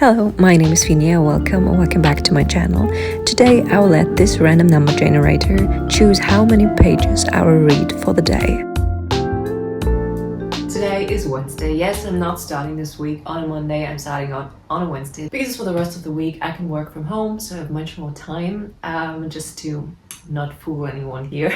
Hello, my name is Finya. Welcome back to my channel. Today I will let this random number generator choose how many pages I will read for the day. Today is Wednesday. Yes, I'm not starting this week on a Monday. I'm starting on a Wednesday because for the rest of the week I can work from home, so I have much more time just to not fool anyone here.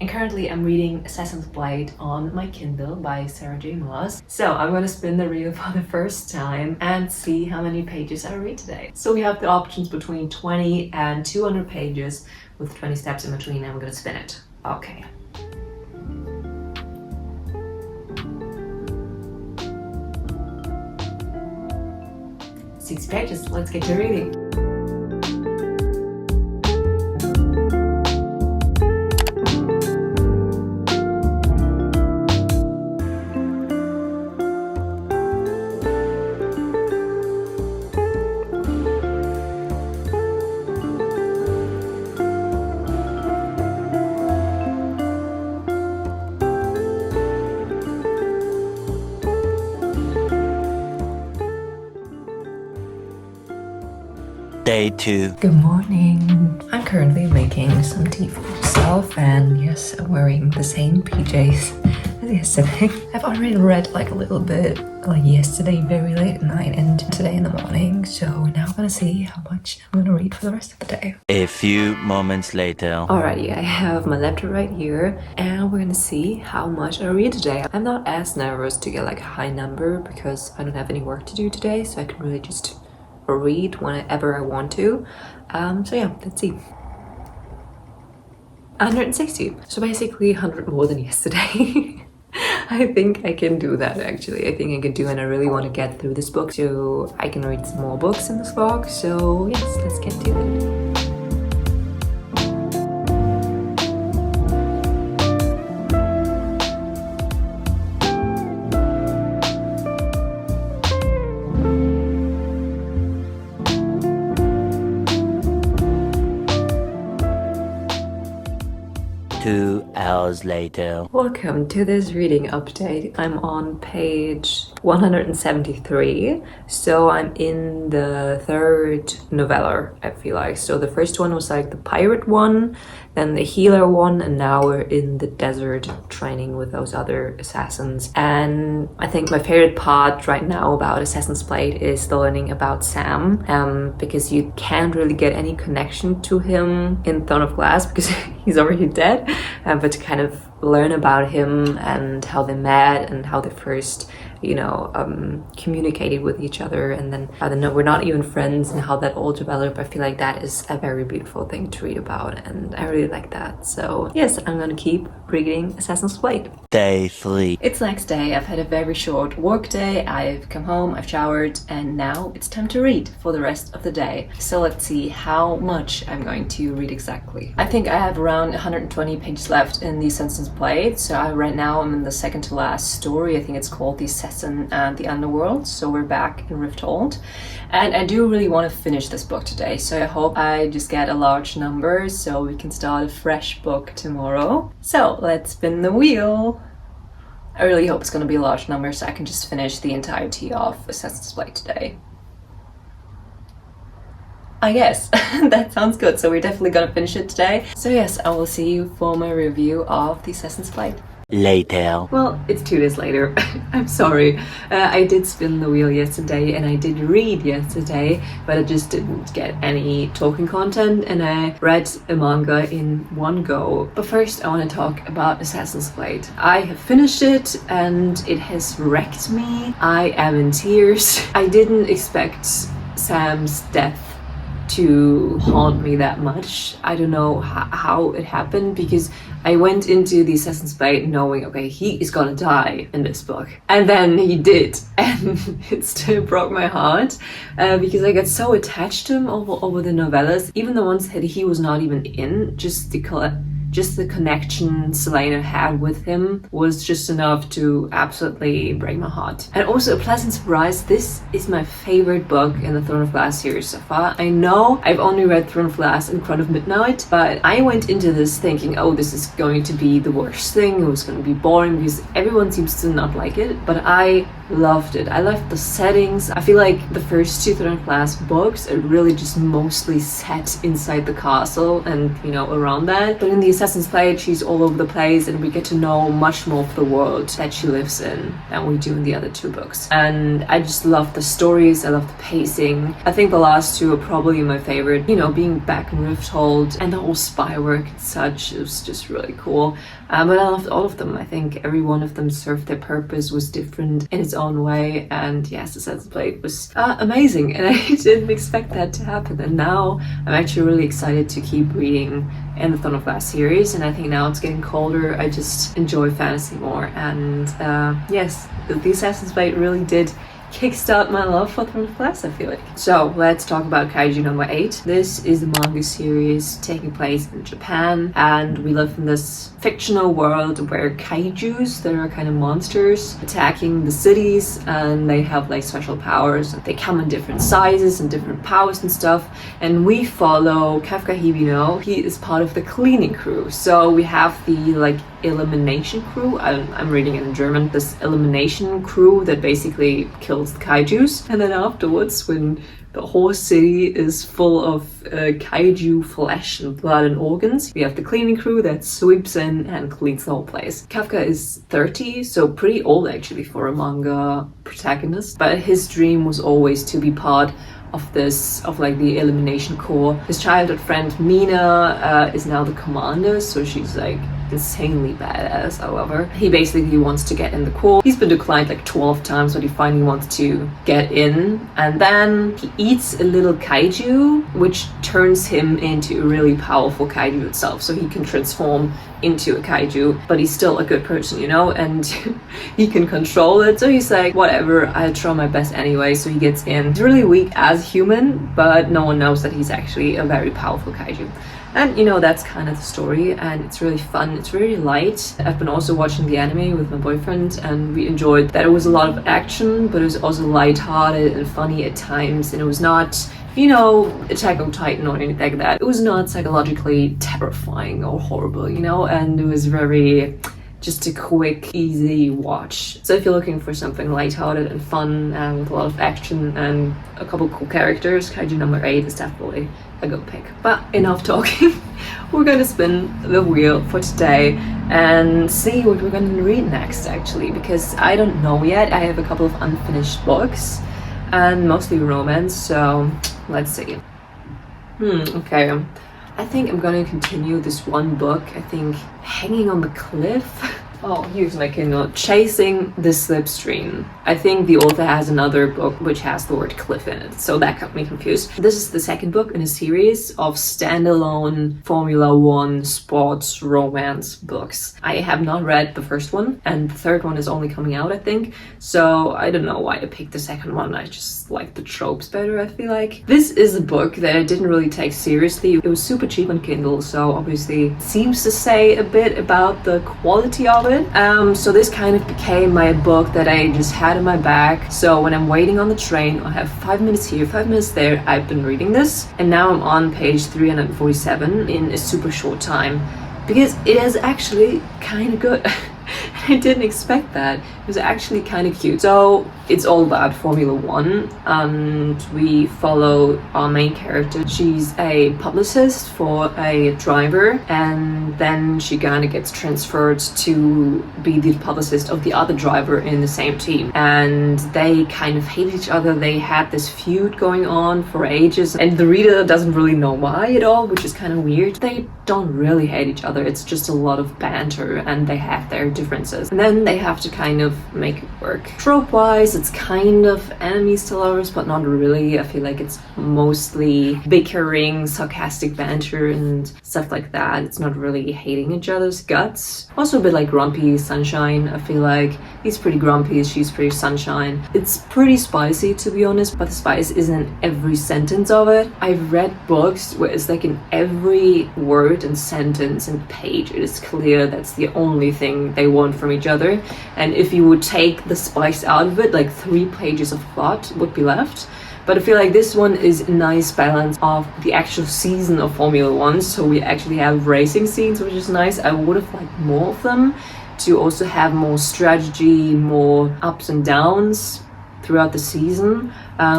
And currently I'm reading Assassin's Blade on my Kindle by Sarah J. Maas. So I'm going to spin the reel for the first time and see how many pages I read today. So we have the options between 20 and 200 pages with 20 steps in between, and we're going to spin it. Okay. Six pages, let's get to reading. Day 2. Good morning. I'm currently making some tea for myself, and yes, I'm wearing the same PJs as yesterday. I've already read like a little bit like yesterday very late at night and today in the morning, so now I'm gonna see how much I'm gonna read for the rest of the day. A few moments later. Alrighty, I have my laptop right here and we're gonna see how much I read today. I'm not as nervous to get like a high number because I don't have any work to do today, so I can really just read whenever I want to. So yeah, let's see. 160. So basically 100 more than yesterday. I think I can do that actually. I think I can do, and I really want to get through this book so I can read some more books in this vlog. So yes, let's get to it. Hours later. Welcome to this reading update. I'm on page 173, so I'm in the third novella, I feel like. So the first one was like the pirate one, then the healer one, and now we're in the desert training with those other assassins. And I think my favorite part right now about Assassin's Blade is the learning about Sam, because you can't really get any connection to him in Throne of Glass because he's already dead, but to kind of learn about him and how they met and how they first communicated with each other, and then how they know we're not even friends and how that all developed. I feel like that is a very beautiful thing to read about, and I really like that. So yes, I'm gonna keep reading Assassin's Blade. Day 3. It's next day. I've had a very short work day. I've come home, I've showered, and now it's time to read for the rest of the day. So let's see how much I'm going to read exactly. I think I have around 120 pages left in the Assassin's Blade. So right now I'm in the second to last story. I think it's called The Assassin and the Underworld. So we're back in Rifthold. And I do really want to finish this book today. So I hope I just get a large number so we can start a fresh book tomorrow. So let's spin the wheel. I really hope it's going to be a large number so I can just finish the entirety of Assassin's Blade today. I guess that sounds good. So we're definitely going to finish it today. So yes, I will see you for my review of the Assassin's Blade. Later. Well, it's 2 days later. I'm sorry. I did spin the wheel yesterday and I did read yesterday, but I just didn't get any talking content, and I read a manga in one go. But first I want to talk about Assassin's Blade. I have finished it and it has wrecked me. I am in tears. I didn't expect Sam's death to haunt me that much. I don't know how it happened, because I went into the Assassin's Blade knowing, okay, he is gonna die in this book, and then he did, and it still broke my heart because I got so attached to him over the novellas, even the ones that he was not even in. Just the connection Selena had with him was just enough to absolutely break my heart. And also a pleasant surprise, this is my favorite book in the Throne of Glass series so far. I know I've only read Throne of Glass and Crown of Midnight, but I went into this thinking, oh, this is going to be the worst thing, it was going to be boring because everyone seems to not like it, but I loved it. I loved the settings. I feel like the first two Third Class books are really just mostly set inside the castle and, you know, around that. But in the Assassin's Blade, she's all over the place and we get to know much more of the world that she lives in than we do in the other two books. And I just love the stories. I love the pacing. I think the last two are probably my favorite. You know, being back in Rifthold and the whole spy work and such, it was just really cool. But I loved all of them. I think every one of them served their purpose, was different in its own way, and yes, Assassin's Blade was amazing, and I didn't expect that to happen. And now I'm actually really excited to keep reading in the Throne of Glass series, and I think now it's getting colder. I just enjoy fantasy more, and yes, the Assassin's Blade really did kickstart my love for Throne of Glass, I feel like. So let's talk about Kaiju number 8. This is a manga series taking place in Japan, and we live in this fictional world where kaijus, that are kind of monsters, attacking the cities, and they have like special powers. They come in different sizes and different powers and stuff, and we follow Kafka Hibino. He is part of the cleaning crew. So we have the like elimination crew. I'm reading it in German. This elimination crew that basically kills the kaijus, and then afterwards, when the whole city is full of kaiju flesh and blood and organs, we have the cleaning crew that sweeps in and cleans the whole place. Kafka is 30, so pretty old actually for a manga protagonist, but his dream was always to be part of this, of like the elimination corps. His childhood friend Mina is now the commander, so she's like insanely badass. I love her. He basically wants to get in the corps. He's been declined like 12 times, but he finally wants to get in, and then he eats a little kaiju, which turns him into a really powerful kaiju itself, so he can transform into a kaiju, but he's still a good person, you know, and he can control it. So he's like, whatever, I'll try my best anyway. So he gets in. He's really weak as human, but no one knows that he's actually a very powerful kaiju. And you know, that's kind of the story, and it's really fun. It's really light. I've been also watching the anime with my boyfriend, and we enjoyed that. It was a lot of action, but it was also lighthearted and funny at times, and it was not, you know, Attack on Titan or anything like that. It was not psychologically terrifying or horrible, you know, and it was very just a quick, easy watch. So if you're looking for something lighthearted and fun and with a lot of action and a couple cool characters, Kaiju number 8 is definitely a good pick. But enough talking. We're gonna spin the wheel for today and see what we're gonna read next, actually, because I don't know yet. I have a couple of unfinished books and mostly romance, so let's see. Okay. I think I'm gonna continue this one book. I think Hanging on the Cliff. Oh, here's my Kindle. Chasing the Slipstream. I think the author has another book which has the word cliff in it, so that got me confused. This is the second book in a series of standalone Formula One sports romance books. I have not read the first one, and the third one is only coming out, I think, so I don't know why I picked the second one. I just like the tropes better, I feel like. This is a book that I didn't really take seriously. It was super cheap on Kindle, so obviously it seems to say a bit about the quality of it. So this kind of became my book that I just had in my bag. So when I'm waiting on the train, I have 5 minutes here, 5 minutes there, I've been reading this, and now I'm on page 347 in a super short time, because it is actually kind of good. I didn't expect that. It was actually kind of cute. So it's all about Formula One, and we follow our main character. She's a publicist for a driver, and then she kind of gets transferred to be the publicist of the other driver in the same team, and they kind of hate each other. They had this feud going on for ages, and the reader doesn't really know why at all, which is kind of weird. They don't really hate each other. It's just a lot of banter, and they have their differences, and then they have to kind of make it work. Trope-wise, it's kind of enemies to lovers, but not really. I feel like it's mostly bickering, sarcastic banter and stuff like that. It's not really hating each other's guts. Also a bit like Grumpy Sunshine. I feel like he's pretty grumpy, she's pretty sunshine. It's pretty spicy, to be honest, but the spice isn't in every sentence of it. I've read books where it's like in every word and sentence and page it is clear that's the only thing they want from each other, and if you would take the spice out of it, like 3 pages of plot would be left. But I feel like this one is a nice balance of the actual season of Formula One, so we actually have racing scenes, which is nice. I would have liked more of them, to also have more strategy, more ups and downs throughout the season.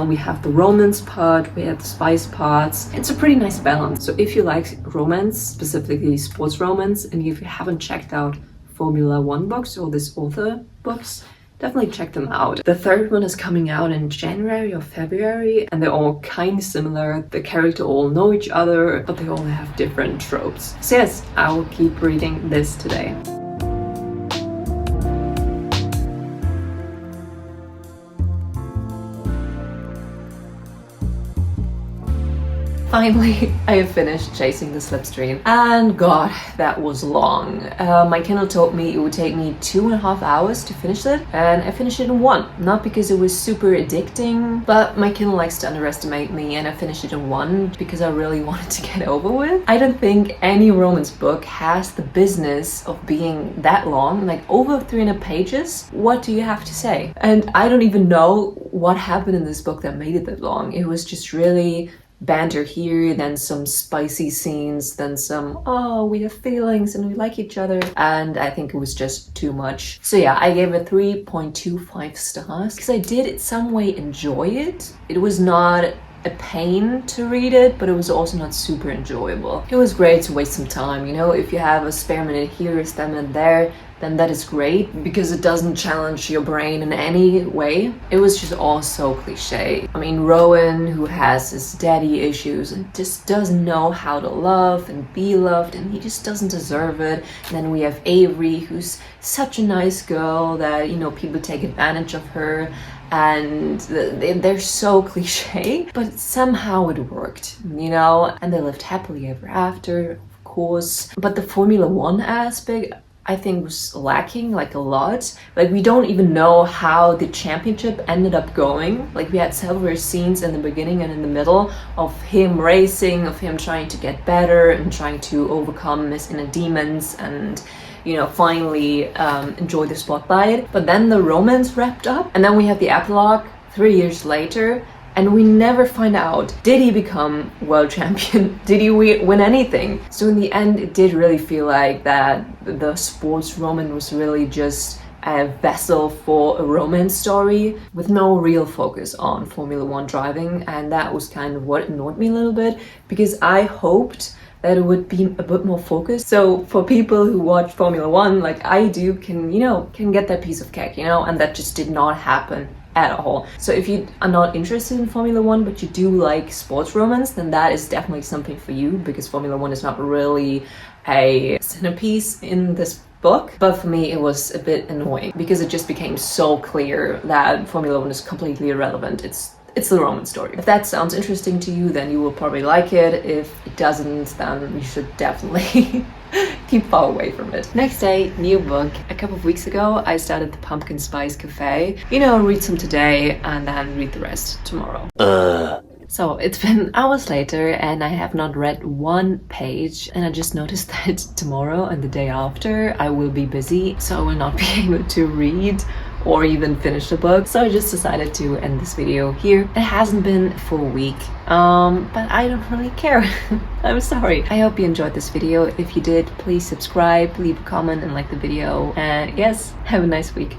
We have the romance part, we have the spice parts. It's a pretty nice balance. So if you like romance, specifically sports romance, and if you haven't checked out Formula One books or this author books, definitely check them out. The third one is coming out in January or February, and they're all kind of similar. The characters all know each other, but they all have different tropes. So yes, I will keep reading this today. Finally, I have finished Chasing the Slipstream, and god, that was long. My Kindle told me it would take me 2.5 hours to finish it, and I finished it in 1. Not because it was super addicting, but my Kindle likes to underestimate me, and I finished it in 1 because I really wanted to get over with. I don't think any romance book has the business of being that long, like over 300 pages. What do you have to say? And I don't even know what happened in this book that made it that long. It was just really banter here, then some spicy scenes, then some, oh, we have feelings and we like each other, and I think it was just too much. So yeah, I gave it 3.25 stars because I did in some way enjoy it. It was not a pain to read it, but it was also not super enjoyable. It was great to waste some time, you know, if you have a spare minute here, a spare minute there, then that is great because it doesn't challenge your brain in any way. It was just all so cliche. I mean, Rowan, who has his daddy issues and just doesn't know how to love and be loved, and he just doesn't deserve it. And then we have Avery, who's such a nice girl that, you know, people take advantage of her, and they're so cliche, but somehow it worked, you know, and they lived happily ever after, of course. But the Formula One aspect, I think, was lacking like a lot. Like, we don't even know how the championship ended up going. Like, we had several scenes in the beginning and in the middle of him racing, of him trying to get better and trying to overcome his inner demons and, you know, finally enjoy the spotlight. But then the romance wrapped up, and then we have the epilogue 3 years later, and we never find out, did he become world champion? Did he win anything? So in the end, it did really feel like that the sports romance was really just a vessel for a romance story with no real focus on Formula One driving, and that was kind of what annoyed me a little bit, because I hoped that it would be a bit more focused. So for people who watch Formula One like I do, can get that piece of cake, you know, and that just did not happen at all. So if you are not interested in Formula One but you do like sports romance, then that is definitely something for you, because Formula One is not really a centerpiece in this book. But for me, it was a bit annoying because it just became so clear that Formula One is completely irrelevant. It's the romance story. If that sounds interesting to you, then you will probably like it. If it doesn't, then you should definitely keep far away from it. Next day, new book. A couple of weeks ago, I started the Pumpkin Spice Cafe. You know, read some today and then read the rest tomorrow. So it's been hours later and I have not read one page, and I just noticed that tomorrow and the day after I will be busy, so I will not be able to read or even finish the book. So I just decided to end this video here. It hasn't been for a week, but I don't really care. I'm sorry. I hope you enjoyed this video. If you did, please subscribe, leave a comment and like the video, and yes, have a nice week.